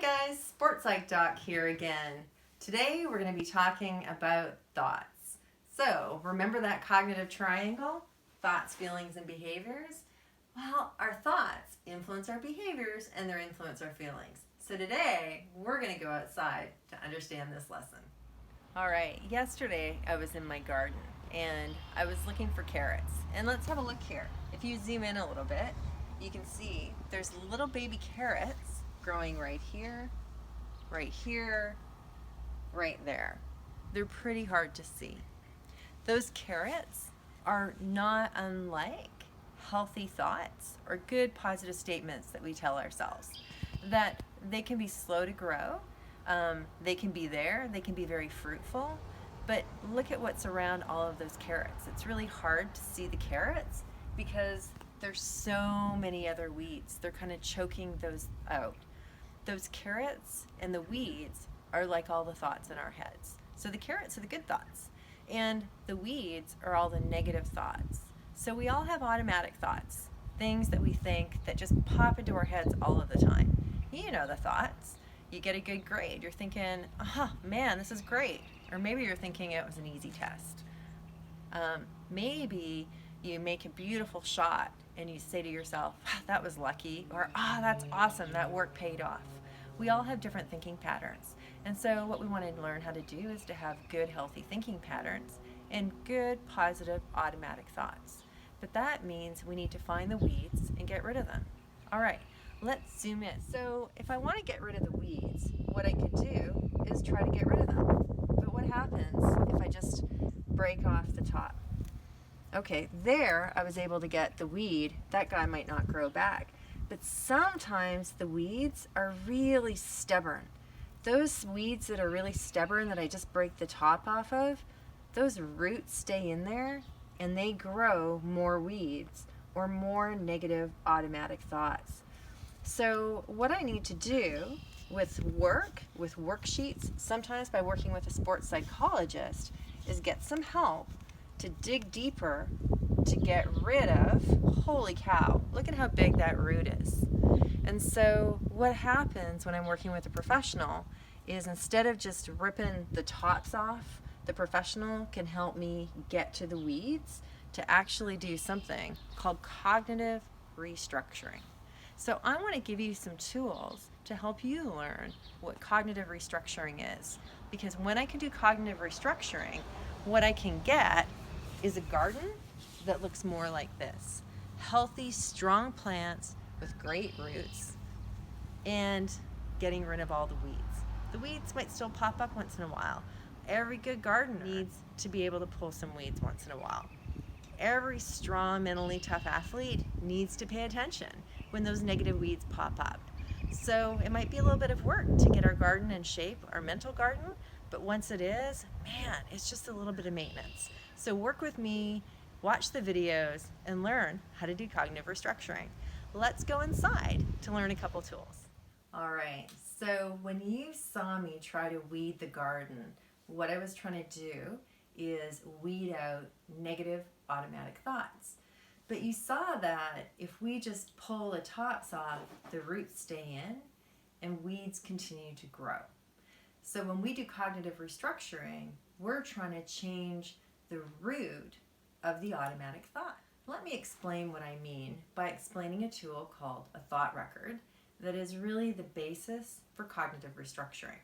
guys, Sports Psych Doc here again. Today we're going to be talking about thoughts. So remember that cognitive triangle? Thoughts, feelings, and behaviors? Well, our thoughts influence our behaviors and they influence our feelings. So today we're going to go outside to understand this lesson. All right, yesterday I was in my garden and I was looking for carrots. And let's have a look here. If you zoom in a little bit, you can see there's little baby carrots growing right here, right there. They're pretty hard to see. Those carrots are not unlike healthy thoughts or good positive statements that we tell ourselves. That they can be slow to grow, they can be there, they can be very fruitful, but look at what's around all of those carrots. It's really hard to see the carrots because there's so many other weeds. They're kind of choking those out. Those carrots and the weeds are like all the thoughts in our heads. So the carrots are the good thoughts, and the weeds are all the negative thoughts. So we all have automatic thoughts, things that we think that just pop into our heads all of the time. You know the thoughts. You get a good grade. You're thinking, man, this is great. Or maybe you're thinking it was an easy test. Maybe you make a beautiful shot and you say to yourself, that was lucky, or that's awesome, that work paid off. We all have different thinking patterns. And so what we want to learn how to do is to have good, healthy thinking patterns and good, positive, automatic thoughts. But that means we need to find the weeds and get rid of them. All right, let's zoom in. So if I want to get rid of the weeds, what I could do is try to get rid of them. But what happens if I just break off the top? Okay, there I was able to get the weed. That guy might not grow back. But sometimes the weeds are really stubborn. Those weeds that are really stubborn that I just break the top off of, those roots stay in there and they grow more weeds or more negative automatic thoughts. So what I need to do with worksheets, sometimes by working with a sports psychologist, is get some help to dig deeper to get rid of, holy cow, look at how big that root is. And so what happens when I'm working with a professional is instead of just ripping the tops off, the professional can help me get to the weeds to actually do something called cognitive restructuring. So I want to give you some tools to help you learn what cognitive restructuring is. Because when I can do cognitive restructuring, what I can get is a garden that looks more like this. Healthy, strong plants with great roots and getting rid of all the weeds. The weeds might still pop up once in a while. Every good gardener needs to be able to pull some weeds once in a while. Every strong, mentally tough athlete needs to pay attention when those negative weeds pop up. So it might be a little bit of work to get our garden in shape, our mental garden, but once it is, man, it's just a little bit of maintenance. So work with me, watch the videos, and learn how to do cognitive restructuring. Let's go inside to learn a couple tools. All right, so when you saw me try to weed the garden, what I was trying to do is weed out negative automatic thoughts. But you saw that if we just pull the tops off, the roots stay in and weeds continue to grow. So when we do cognitive restructuring, we're trying to change the root of the automatic thought. Let me explain what I mean by explaining a tool called a thought record that is really the basis for cognitive restructuring.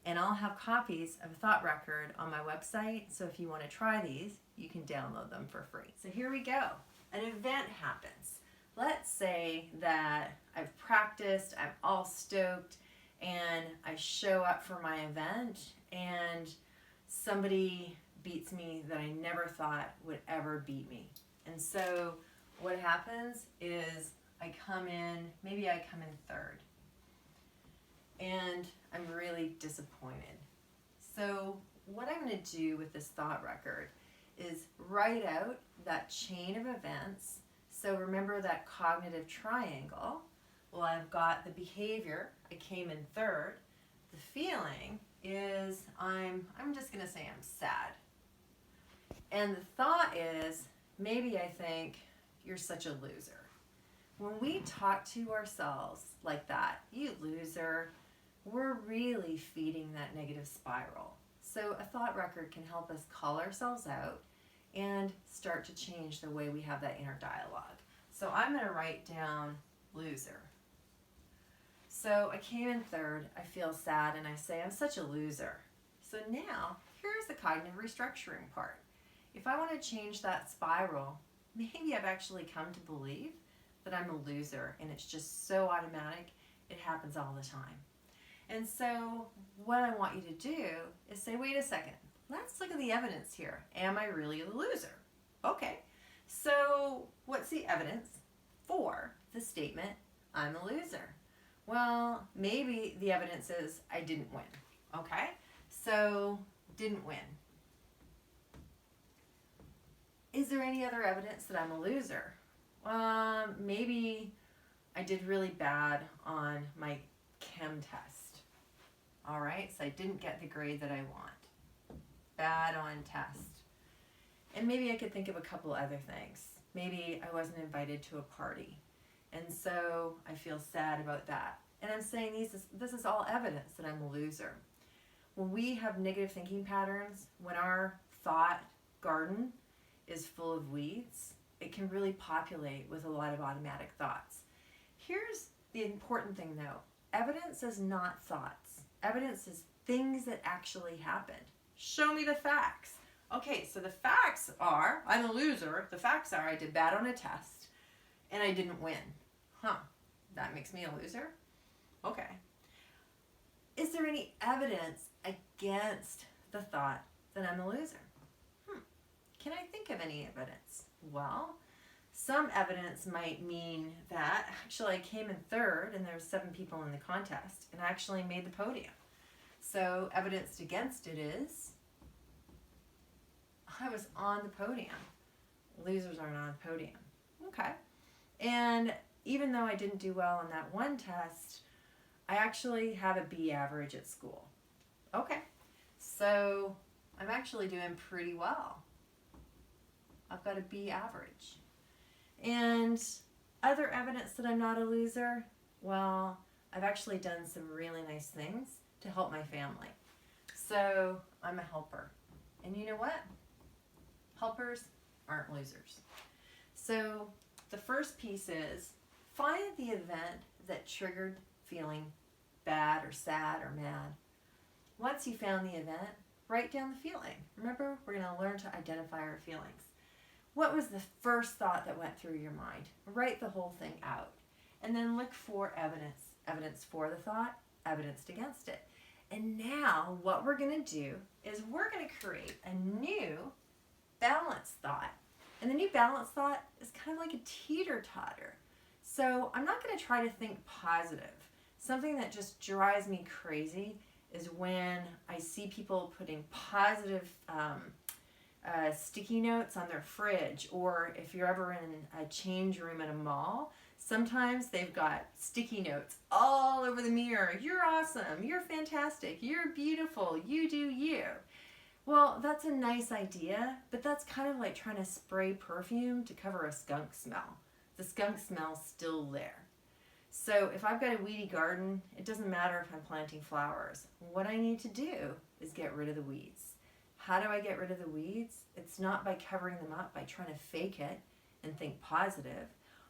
And I'll have copies of a thought record on my website, so if you want to try these, you can download them for free. So here we go. An event happens. Let's say that I've practiced, I'm all stoked, and I show up for my event and somebody beats me that I never thought would ever beat me. And so what happens is maybe I come in third. And I'm really disappointed. So what I'm going to do with this thought record is write out that chain of events. So remember that cognitive triangle. Well, I've got the behavior, I came in third. The feeling is I'm just going to say I'm sad. And the thought is, maybe I think you're such a loser. When we talk to ourselves like that, you loser, we're really feeding that negative spiral. So a thought record can help us call ourselves out and start to change the way we have that inner dialogue. So I'm going to write down loser. So I came in third, I feel sad, and I say I'm such a loser. So now, here's the cognitive restructuring part. If I want to change that spiral, maybe I've actually come to believe that I'm a loser, and it's just so automatic, it happens all the time. And so what I want you to do is say, wait a second, let's look at the evidence here. Am I really a loser? Okay, so what's the evidence for the statement, I'm a loser? Well, maybe the evidence is I didn't win. Okay, so didn't win. Is there any other evidence that I'm a loser? Maybe I did really bad on my chem test. All right, so I didn't get the grade that I want. Bad on test. And maybe I could think of a couple other things. Maybe I wasn't invited to a party, and so I feel sad about that. And I'm saying this is all evidence that I'm a loser. When we have negative thinking patterns, when our thought garden is full of weeds, it can really populate with a lot of automatic thoughts. Here's the important thing though. Evidence is not thoughts. Evidence is things that actually happened. Show me the facts. Okay, so the facts are, I'm a loser. The facts are, I did bad on a test and I didn't win. That makes me a loser? Okay. Is there any evidence against the thought that I'm a loser? Can I think of any evidence? Well, some evidence might mean that actually I came in third and there were 7 people in the contest and I actually made the podium. So evidence against it is I was on the podium. Losers aren't on the podium. Okay. And even though I didn't do well on that one test, I actually have a B average at school. Okay. So I'm actually doing pretty well. I've got a B average. And other evidence that I'm not a loser, well, I've actually done some really nice things to help my family. So I'm a helper. And you know what? Helpers aren't losers. So the first piece is find the event that triggered feeling bad or sad or mad. Once you found the event, write down the feeling. Remember, we're going to learn to identify our feelings. What was the first thought that went through your mind? Write the whole thing out. And then look for evidence. Evidence for the thought, evidence against it. And now what we're going to do is we're going to create a new balanced thought. And the new balanced thought is kind of like a teeter-totter. So I'm not going to try to think positive. Something that just drives me crazy is when I see people putting positive sticky notes on their fridge, or if you're ever in a change room at a mall, sometimes they've got sticky notes all over the mirror. You're awesome, you're fantastic, you're beautiful, you do you. Well, that's a nice idea, but that's kind of like trying to spray perfume to cover a skunk smell. The skunk smell's still there. So if I've got a weedy garden, it doesn't matter if I'm planting flowers. What I need to do is get rid of the weeds. How do I get rid of the weeds? It's not by covering them up, by trying to fake it and think positive.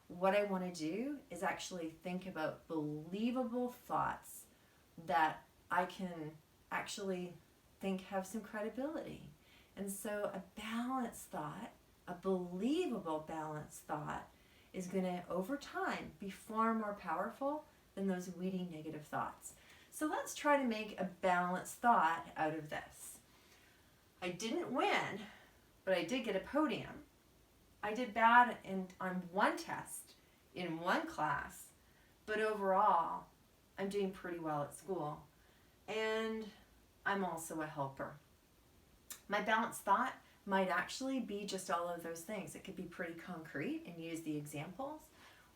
What I want to do is actually think about believable thoughts that I can actually think have some credibility. And so a balanced thought, a believable balanced thought, is going to, over time, be far more powerful than those weedy negative thoughts. So let's try to make a balanced thought out of this. I didn't win, but I did get a podium. I did bad on one test in one class, but overall, I'm doing pretty well at school. And I'm also a helper. My balanced thought might actually be just all of those things. It could be pretty concrete and use the examples.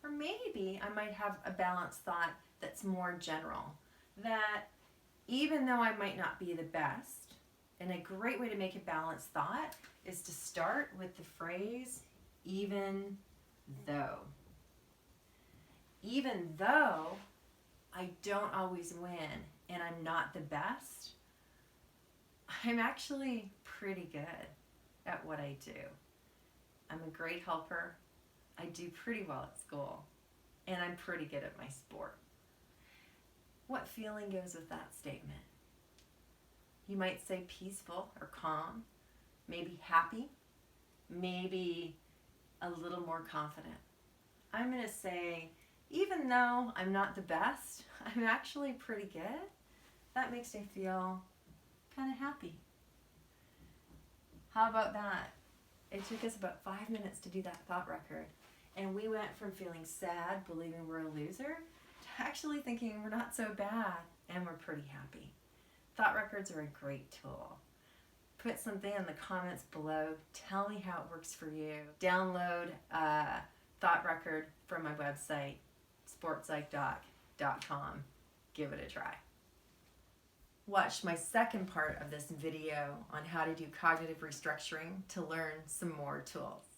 Or maybe I might have a balanced thought that's more general. That even though I might not be the best, and a great way to make a balanced thought is to start with the phrase, even though. Even though I don't always win, and I'm not the best, I'm actually pretty good at what I do. I'm a great helper. I do pretty well at school, and I'm pretty good at my sport. What feeling goes with that statement? You might say peaceful or calm, maybe happy, maybe a little more confident. I'm going to say, even though I'm not the best, I'm actually pretty good. That makes me feel kind of happy. How about that? It took us about 5 minutes to do that thought record. And we went from feeling sad, believing we're a loser, to actually thinking we're not so bad and we're pretty happy. Thought records are a great tool. Put something in the comments below. Tell me how it works for you. Download a thought record from my website, sportspsychdoc.com. Give it a try. Watch my second part of this video on how to do cognitive restructuring to learn some more tools.